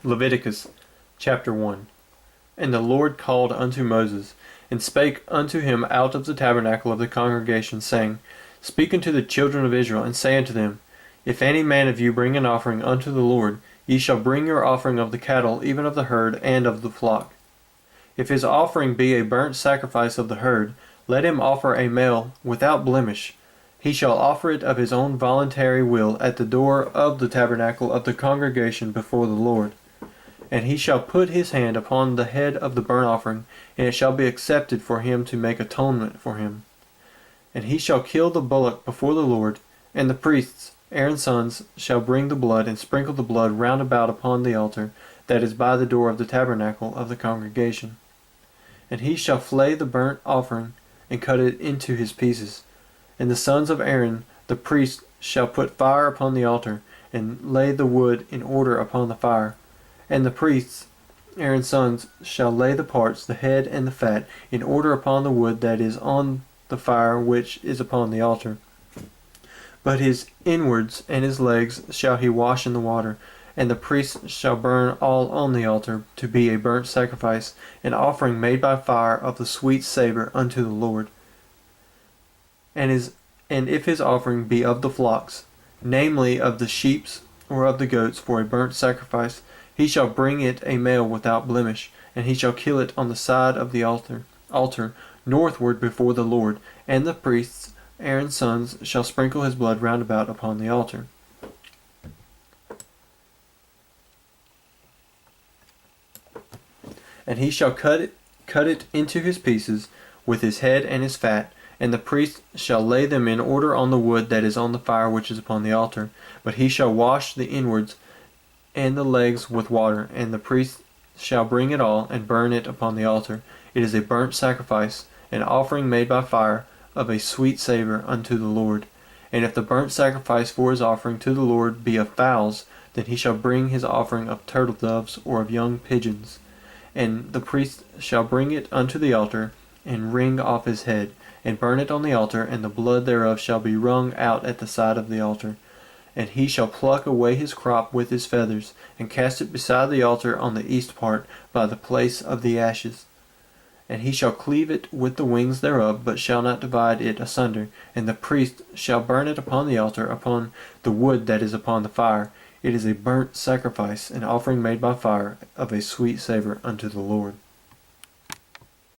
Leviticus chapter 1. And the Lord called unto Moses, and spake unto him out of the tabernacle of the congregation, saying, Speak unto the children of Israel, and say unto them, If any man of you bring an offering unto the Lord, ye shall bring your offering of the cattle, even of the herd, and of the flock. If his offering be a burnt sacrifice of the herd, let him offer a male without blemish. He shall offer it of his own voluntary will at the door of the tabernacle of the congregation before the Lord. And he shall put his hand upon the head of the burnt offering, and it shall be accepted for him to make atonement for him. And he shall kill the bullock before the Lord, and the priests, Aaron's sons, shall bring the blood, and sprinkle the blood round about upon the altar that is by the door of the tabernacle of the congregation. And he shall flay the burnt offering, and cut it into his pieces. And the sons of Aaron, the priest, shall put fire upon the altar, and lay the wood in order upon the fire. And the priests, Aaron's sons, shall lay the parts, the head and the fat, in order upon the wood that is on the fire which is upon the altar. But his inwards and his legs shall he wash in the water, and the priest shall burn all on the altar to be a burnt sacrifice, an offering made by fire of the sweet savour unto the Lord. And if his offering be of the flocks, namely of the sheep or of the goats for a burnt sacrifice, he shall bring it a male without blemish, and he shall kill it on the side of the altar northward before the Lord, and the priests, Aaron's sons, shall sprinkle his blood round about upon the altar. And he shall cut it into his pieces, with his head and his fat, and the priest shall lay them in order on the wood that is on the fire which is upon the altar. But he shall wash the inwards and the legs with water, and the priest shall bring it all, and burn it upon the altar. It is a burnt sacrifice, an offering made by fire, of a sweet savour unto the Lord. And if the burnt sacrifice for his offering to the Lord be of fowls, then he shall bring his offering of turtle doves, or of young pigeons. And the priest shall bring it unto the altar, and wring off his head, and burn it on the altar, and the blood thereof shall be wrung out at the side of the altar. And he shall pluck away his crop with his feathers, and cast it beside the altar on the east part, by the place of the ashes. And he shall cleave it with the wings thereof, but shall not divide it asunder. And the priest shall burn it upon the altar, upon the wood that is upon the fire. It is a burnt sacrifice, an offering made by fire, of a sweet savour unto the Lord.